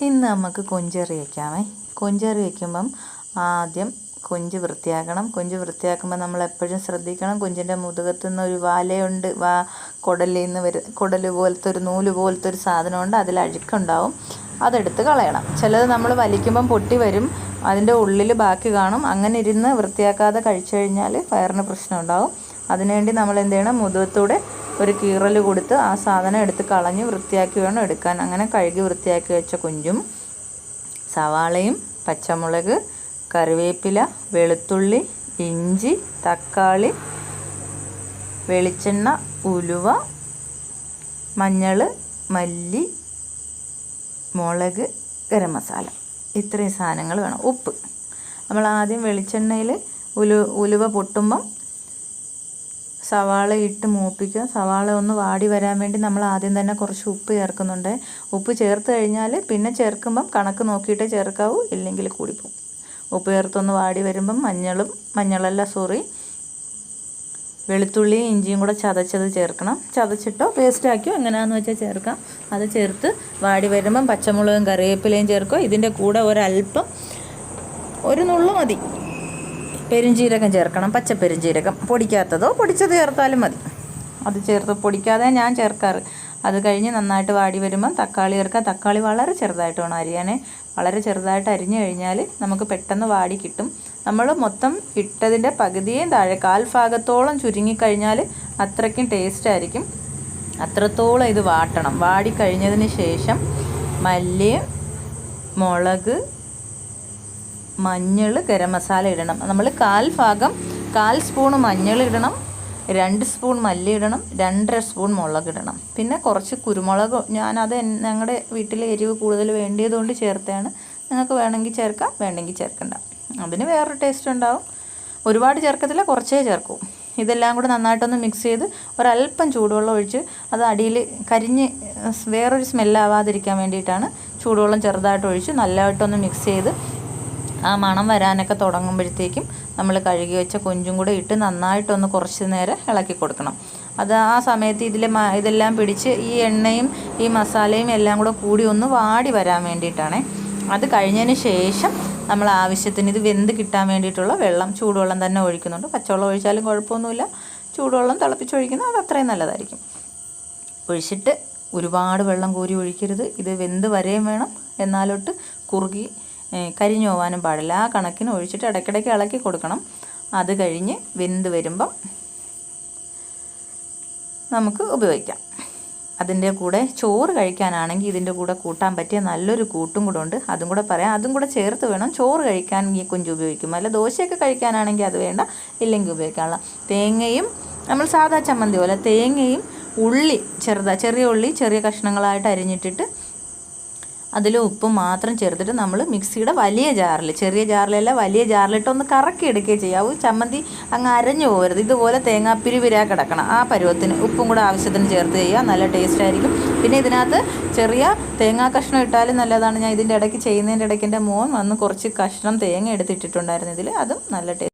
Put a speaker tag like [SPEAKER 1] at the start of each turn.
[SPEAKER 1] ഇന്ന് നമുക്ക് കൊഞ്ചറി വയ്ക്കാമേ. കൊഞ്ചറി വയ്ക്കുമ്പം ആദ്യം കൊഞ്ച് വൃത്തിയാക്കണം. കൊഞ്ച് വൃത്തിയാക്കുമ്പോൾ നമ്മൾ എപ്പോഴും ശ്രദ്ധിക്കണം, കൊഞ്ചിൻ്റെ മുതുകത്തു നിന്ന് ഒരു വാലയുണ്ട്, കുടലിൽ നിന്ന് കുടൽ പോലത്തെ ഒരു നൂല് പോലത്തെ ഒരു സാധനമുണ്ട്, അതിൽ അഴുക്കുണ്ടാവും, അതെടുത്ത് കളയണം. ചിലത് നമ്മൾ വലിക്കുമ്പം പൊട്ടി വരും, അതിൻ്റെ ഉള്ളിൽ ബാക്കി കാണും. അങ്ങനെ ഇരുന്ന് വൃത്തിയാക്കാതെ കഴിച്ചു കഴിഞ്ഞാൽ വയറിന് പ്രശ്നം ഉണ്ടാവും. അതിനുവേണ്ടി നമ്മൾ എന്ത് ചെയ്യണം, മുതുകത്തൂടെ ഒരു കീറൽ കൊടുത്ത് ആ സാധനം എടുത്ത് കളഞ്ഞ് വൃത്തിയാക്കി വേണം എടുക്കാൻ. അങ്ങനെ കഴുകി വൃത്തിയാക്കി വെച്ച കൊഞ്ചും സവാളയും പച്ചമുളക്, കറിവേപ്പില, വെളുത്തുള്ളി, ഇഞ്ചി, തക്കാളി, വെളിച്ചെണ്ണ, ഉലുവ, മഞ്ഞൾ, മല്ലി, മുളക്, ഗരം മസാല, ഇത്രയും സാധനങ്ങൾ വേണം. ഉപ്പ് നമ്മൾ ആദ്യം വെളിച്ചെണ്ണയിൽ ഉലുവ പൊട്ടുമ്പം സവാള ഇട്ട് മൂപ്പിക്കുക. സവാള ഒന്ന് വാടി വരാൻ വേണ്ടി നമ്മൾ ആദ്യം തന്നെ കുറച്ച് ഉപ്പ് ചേർക്കുന്നുണ്ട്. ഉപ്പ് ചേർത്ത് കഴിഞ്ഞാൽ പിന്നെ ചേർക്കുമ്പം കണക്ക് നോക്കിയിട്ടേ ചേർക്കാവൂ, ഇല്ലെങ്കിൽ കൂടിപ്പോവും. ഉപ്പ് ചേർത്തൊന്ന് വാടി വരുമ്പം വെളുത്തുള്ളിയും ഇഞ്ചിയും കൂടെ ചതച്ചത് ചേർക്കണം. ചതച്ചിട്ടോ പേസ്റ്റാക്കിയോ എങ്ങനെയാണെന്ന് വെച്ചാൽ ചേർക്കാം. അത് ചേർത്ത് വാടി വരുമ്പം പച്ചമുളകും കറിവേപ്പിലയും ചേർക്കുക. ഇതിൻ്റെ കൂടെ ഒരല്പം, ഒരു നുള്ളു മതി, പെരുംജീരകം ചേർക്കണം. പച്ചപ്പെരുംജീരകം, പൊടിക്കാത്തതോ പൊടിച്ചത് ചേർത്താലും മതി. അത് ചേർത്ത്, പൊടിക്കാതെ ഞാൻ ചേർക്കാറ്. അത് കഴിഞ്ഞ് നന്നായിട്ട് വാടി വരുമ്പം തക്കാളി ചേർക്കുക. തക്കാളി വളരെ ചെറുതായിട്ട് വേണം അരിയാനേ. വളരെ ചെറുതായിട്ട് അരിഞ്ഞു കഴിഞ്ഞാൽ നമുക്ക് പെട്ടെന്ന് വാടി കിട്ടും. നമ്മൾ മൊത്തം ഇട്ടതിൻ്റെ പകുതിയും താഴെ കാൽ ഭാഗത്തോളം ചുരുങ്ങിക്കഴിഞ്ഞാൽ അത്രയ്ക്കും ടേസ്റ്റ് ആയിരിക്കും. അത്രത്തോളം ഇത് വാട്ടണം. വാടിക്കഴിഞ്ഞതിന് ശേഷം മല്ലി, മുളക്, മഞ്ഞൾ, ഗരം മസാല ഇടണം. നമ്മൾ കാൽ സ്പൂൺ മഞ്ഞൾ ഇടണം, 2 സ്പൂൺ മല്ലി ഇടണം, 2.5 സ്പൂൺ മുളക് ഇടണം. പിന്നെ കുറച്ച് കുരുമുളക്, ഞാനത് ഞങ്ങളുടെ വീട്ടിലെ എരിവ് കൂടുതൽ വേണ്ടിയതുകൊണ്ട് ചേർത്താണ്. നിങ്ങൾക്ക് വേണമെങ്കിൽ ചേർക്കാം, വേണമെങ്കിൽ ചേർക്കണ്ട. അതിന് വേറൊരു ടേസ്റ്റ് ഉണ്ടാവും. ഒരുപാട് ചേർക്കത്തില്ല, കുറച്ചേ ചേർക്കൂ. ഇതെല്ലാം കൂടെ നന്നായിട്ടൊന്ന് മിക്സ് ചെയ്ത് ഒരല്പം ചൂടുവെള്ളം ഒഴിച്ച്, അത് അടിയിൽ കരിഞ്ഞ് വേറൊരു സ്മെല്ലാവാതിരിക്കാൻ വേണ്ടിയിട്ടാണ് ചൂടുവെള്ളം ചെറുതായിട്ട് ഒഴിച്ച് നല്ലതായിട്ടൊന്ന് മിക്സ് ചെയ്ത് ആ മണം വരാനൊക്കെ തുടങ്ങുമ്പോഴത്തേക്കും നമ്മൾ കഴുകി വെച്ച കൊഞ്ചും കൂടെ ഇട്ട് നന്നായിട്ടൊന്ന് കുറച്ച് നേരം ഇളക്കി കൊടുക്കണം. അത് ആ സമയത്ത് ഇതെല്ലാം പിടിച്ച് ഈ എണ്ണയും ഈ മസാലയും എല്ലാം കൂടെ കൂടി ഒന്ന് വാടി വരാൻ വേണ്ടിയിട്ടാണ്. അത് കഴിഞ്ഞതിന് ശേഷം നമ്മൾ ആവശ്യത്തിന് ഇത് വെന്ത് കിട്ടാൻ വേണ്ടിയിട്ടുള്ള വെള്ളം, ചൂടുവെള്ളം തന്നെ ഒഴിക്കുന്നുണ്ട്. പച്ചവെള്ളം ഒഴിച്ചാലും കുഴപ്പമൊന്നുമില്ല, ചൂടുവെള്ളം തിളപ്പിച്ചൊഴിക്കുന്നത് അത് അത്രയും നല്ലതായിരിക്കും. ഒഴിച്ചിട്ട് ഒരുപാട് വെള്ളം കോരി ഒഴിക്കരുത്. ഇത് വെന്ത് വരെയും വേണം, എന്നാലോട്ട് കുറുകി കരിഞ്ഞു പോകാനും പാടില്ല. ആ കണക്കിന് ഒഴിച്ചിട്ട് ഇടയ്ക്കിടയ്ക്ക് ഇളക്കി കൊടുക്കണം. അത് കഴിഞ്ഞ് വെന്ത് വരുമ്പം നമുക്ക് ഉപയോഗിക്കാം. അതിൻ്റെ കൂടെ ചോറ് കഴിക്കാനാണെങ്കിൽ ഇതിൻ്റെ കൂടെ കൂട്ടാൻ പറ്റിയ നല്ലൊരു കൂട്ടും കൂടെ ഉണ്ട്, അതും കൂടെ പറയാം. അതും കൂടെ ചേർത്ത് വേണം ചോറ് കഴിക്കാൻ ഈ കൊഞ്ച് ഉപയോഗിക്കും. അല്ല ദോശയൊക്കെ കഴിക്കാനാണെങ്കിൽ അത് വേണ്ട, ഇല്ലെങ്കിൽ ഉപയോഗിക്കാനുള്ള തേങ്ങയും, നമ്മൾ സാധാ ചമ്മന്തി പോലെ തേങ്ങയും ഉള്ളി ചെറിയ ഉള്ളി ചെറിയ കഷ്ണങ്ങളായിട്ട് അരിഞ്ഞിട്ടിട്ട് അതിൽ ഉപ്പും മാത്രം ചേർത്തിട്ട് നമ്മൾ മിക്സിയുടെ വലിയ ജാറിൽ, ചെറിയ ജാറിലല്ല വലിയ ജാറിലിട്ട് ഒന്ന് കറക്കി എടുക്കുകയും ചെയ്യാവൂ. ചമ്മന്തി അങ്ങ് അരഞ്ഞു പോകരുത്. ഇതുപോലെ തേങ്ങാപ്പിരിവിരാ കിടക്കണം. ആ പരുവത്തിന് ഉപ്പും കൂടെ ആവശ്യത്തിന് ചേർത്ത് ചെയ്യുക, നല്ല ടേസ്റ്റ് ആയിരിക്കും. പിന്നെ ഇതിനകത്ത് ചെറിയ തേങ്ങാ കഷ്ണം ഇട്ടാലും നല്ലതാണ്. ഞാൻ ഇതിൻ്റെ ഇടയ്ക്ക് ചെയ്യുന്നതിൻ്റെ ഇടയ്ക്ക് എൻ്റെ മോൻ വന്ന് കുറച്ച് കഷ്ണം തേങ്ങ എടുത്തിട്ടിട്ടുണ്ടായിരുന്നു ഇതിൽ, അതും നല്ല ടേസ്റ്റ്.